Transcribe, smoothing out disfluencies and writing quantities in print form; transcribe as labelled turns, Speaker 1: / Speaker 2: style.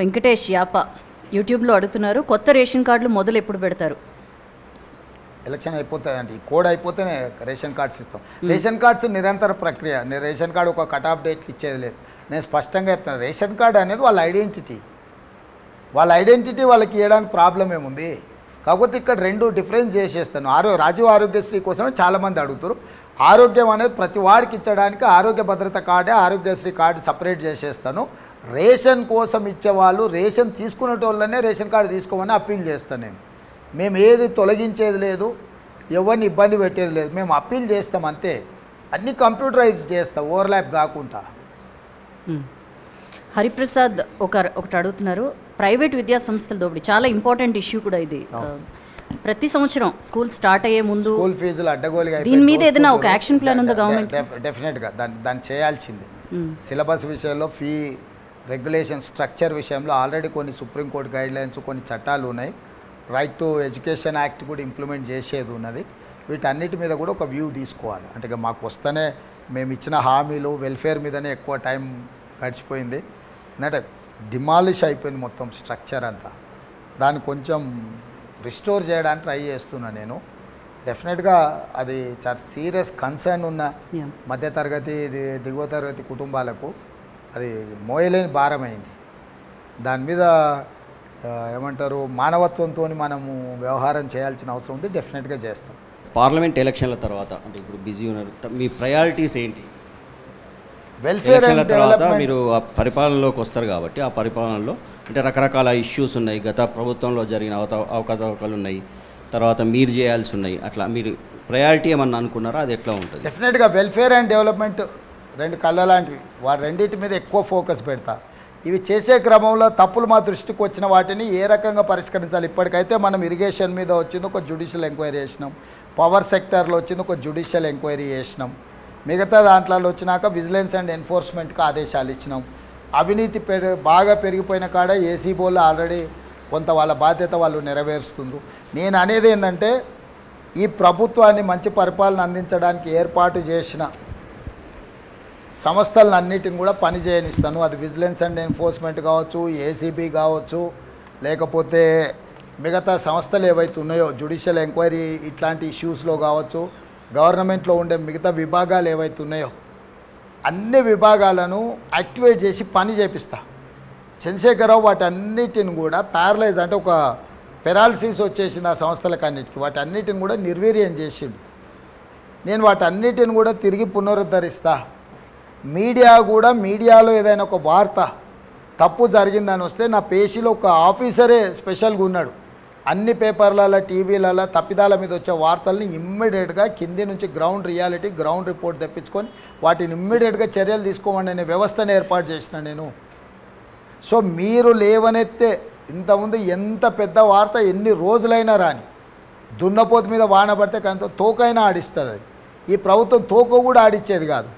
Speaker 1: వెంకటేష్ యాప యూట్యూబ్లో అడుగుతున్నారు, కొత్త రేషన్ కార్డులు మొదలు ఎప్పుడు పెడతారు?
Speaker 2: ఎలక్షన్ అయిపోతాయండి, ఈ కోడ్ అయిపోతేనే రేషన్ కార్డ్స్ ఇస్తాం. రేషన్ కార్డ్స్ నిరంతర ప్రక్రియ. నేను రేషన్ కార్డు ఒక కట్ ఆఫ్ డేట్కి ఇచ్చేది లేదు. నేను స్పష్టంగా చెప్తాను, రేషన్ కార్డు అనేది వాళ్ళ ఐడెంటిటీ, వాళ్ళకి ఇవ్వడానికి ప్రాబ్లం ఏముంది. కాకపోతే ఇక్కడ రెండు డిఫరెన్స్ చేసేస్తాను. రాజీవ్ ఆరోగ్యశ్రీ కోసమే చాలామంది అడుగుతారు. ఆరోగ్యం అనేది ప్రతి వాడికి ఇచ్చడానికి ఆరోగ్య భద్రత కార్డే, ఆరోగ్యశ్రీ కార్డు సపరేట్ చేసేస్తాను. రేషన్ కోసం ఇచ్చేవాళ్ళు రేషన్ తీసుకునేటోళ్ళనే రేషన్ కార్డు తీసుకోమని అప్పీల్ చేస్తాను. మేము ఏది తొలగించేది లేదు, ఎవరిని ఇబ్బంది పెట్టేది లేదు, మేము అప్పీల్ చేస్తాం అంతే. అన్నీ కంప్యూటరైజ్ చేస్తాం, ఓవర్లాప్ కాకుండా.
Speaker 1: హరిప్రసాద్ ఒకటి అడుగుతున్నారు, ప్రైవేట్ విద్యా సంస్థల దోపిడీ చాలా ఇంపార్టెంట్ ఇష్యూ కూడా ఇది. ప్రతి సంవత్సరం స్కూల్ స్టార్ట్ అయ్యే ముందు
Speaker 2: స్కూల్ ఫీజులు అడ్డగోలుగా,
Speaker 1: దీని మీద ఏదైనా ఒక యాక్షన్ ప్లాన్ ఉందా గవర్నమెంట్?
Speaker 2: డెఫినెట్గా దాన్ని చేయాల్సింది. సిలబస్ విషయంలో, ఫీ రెగ్యులేషన్ స్ట్రక్చర్ విషయంలో ఆల్రెడీ కొన్ని సుప్రీంకోర్టు గైడ్లైన్స్, కొన్ని చట్టాలు ఉన్నాయి. రైట్ టు ఎడ్యుకేషన్ యాక్ట్ కూడా ఇంప్లిమెంట్ చేసేది ఉన్నది. వీటన్నిటి మీద కూడా ఒక వ్యూ తీసుకోవాలి. అంటే ఇక మాకు వస్తేనే మేము ఇచ్చిన హామీలు వెల్ఫేర్ మీదనే ఎక్కువ టైం గడిచిపోయింది. ఎందుకంటే డిమాలిష్ అయిపోయింది మొత్తం స్ట్రక్చర్ అంతా. దాన్ని కొంచెం రిస్టోర్ చేయడానికి ట్రై చేస్తున్నా నేను. డెఫినెట్గా అది చాలా సీరియస్ కన్సర్న్ ఉన్న మధ్యతరగతి, దిగువ తరగతి కుటుంబాలకు అది మోయలేని భారమైంది. దాని మీద ఏమంటారు, మానవత్వంతో మనము వ్యవహారం చేయాల్సిన అవసరం ఉంది. డెఫినెట్గా చేస్తాం.
Speaker 3: పార్లమెంట్ ఎలక్షన్ల తర్వాత, అంటే ఇప్పుడు బిజీ ఉన్నారు, మీ ప్రయారిటీస్ ఏంటి?
Speaker 2: వెల్ఫేర్ అండ్
Speaker 3: తర్వాత
Speaker 2: డెవలప్మెంట్.
Speaker 3: మీరు ఆ పరిపాలనలోకి వస్తారు కాబట్టి ఆ పరిపాలనలో అంటే రకరకాల ఇష్యూస్ ఉన్నాయి. గత ప్రభుత్వంలో జరిగిన అవకతవకలు ఉన్నాయి, తర్వాత మీరు చేయాల్సి ఉన్నాయి. అట్లా మీరు ప్రయారిటీ ఏమన్నా అనుకున్నారా? అది ఎట్లా ఉంటుంది?
Speaker 2: డెఫినెట్గా వెల్ఫేర్ అండ్ డెవలప్మెంట్ రెండు కళ్ళ లాంటివి. వాటి రెండింటి మీద ఎక్కువ ఫోకస్ పెడతా. ఇవి చేసే క్రమంలో తప్పులు మా దృష్టికి వచ్చిన వాటిని ఏ రకంగా పరిష్కరించాలి. ఇప్పటికైతే మనం ఇరిగేషన్ మీద వచ్చింది ఒక జ్యుడిషియల్ ఎంక్వైరీ చేసినాం, పవర్ సెక్టార్లో వచ్చింది ఒక జ్యుడిషియల్ ఎంక్వైరీ చేసినాం, మిగతా దాంట్లో వచ్చినాక విజిలెన్స్ అండ్ ఎన్ఫోర్స్మెంట్కి ఆదేశాలు ఇచ్చినాం. అవినీతి బాగా పెరిగిపోయిన కాడ ఏసీబోలు ఆల్రెడీ కొంత వాళ్ళ బాధ్యత వాళ్ళు నెరవేరుస్తుండ్రు. నేను అనేది ఏంటంటే, ఈ ప్రభుత్వాన్ని మంచి పరిపాలన అందించడానికి ఏర్పాటు చేసిన సంస్థలను అన్నిటిని కూడా పని చేయనిస్తాను. అది విజిలెన్స్ అండ్ ఎన్ఫోర్స్మెంట్ కావచ్చు, ఏసీబీ కావచ్చు, లేకపోతే మిగతా సంస్థలు ఏవైతే ఉన్నాయో జ్యుడిషియల్ ఎంక్వైరీ ఇట్లాంటి ఇష్యూస్లో కావచ్చు, గవర్నమెంట్లో ఉండే మిగతా విభాగాలు ఏవైతే ఉన్నాయో అన్ని విభాగాలను యాక్టివేట్ చేసి పని చేపిస్తా. చంద్రశేఖరరావు వాటన్నిటిని కూడా ప్యారలైజ్, అంటే ఒక పెరాలసిస్ వచ్చేసింది ఆ సంస్థలకు అన్నిటికీ, వాటన్నిటిని కూడా నిర్వీర్యం చేసిండు. నేను వాటన్నిటిని కూడా తిరిగి పునరుద్ధరిస్తా. మీడియాలో ఏదైనా ఒక వార్త తప్పు జరిగిందని వస్తే నా పేషీలో ఒక ఆఫీసరే స్పెషల్గా ఉన్నాడు. అన్ని పేపర్లలో, టీవీలలో తప్పిదాల మీద వచ్చే వార్తల్ని ఇమ్మీడియట్గా కింది నుంచి గ్రౌండ్ రియాలిటీ, గ్రౌండ్ రిపోర్ట్ తెప్పించుకొని వాటిని ఇమ్మీడియట్గా చర్యలు తీసుకోమని అనే వ్యవస్థను ఏర్పాటు చేసిన నేను. సో మీరు లేవనెత్తే ఇంతకుముందు ఎంత పెద్ద వార్త ఎన్ని రోజులైనా రాని, దున్నపోతు మీద వాన పడితే కొంత తోకైనా ఆడిస్తుంది. అది ఈ ప్రభుత్వం తోక కూడా ఆడిచ్చేది కాదు.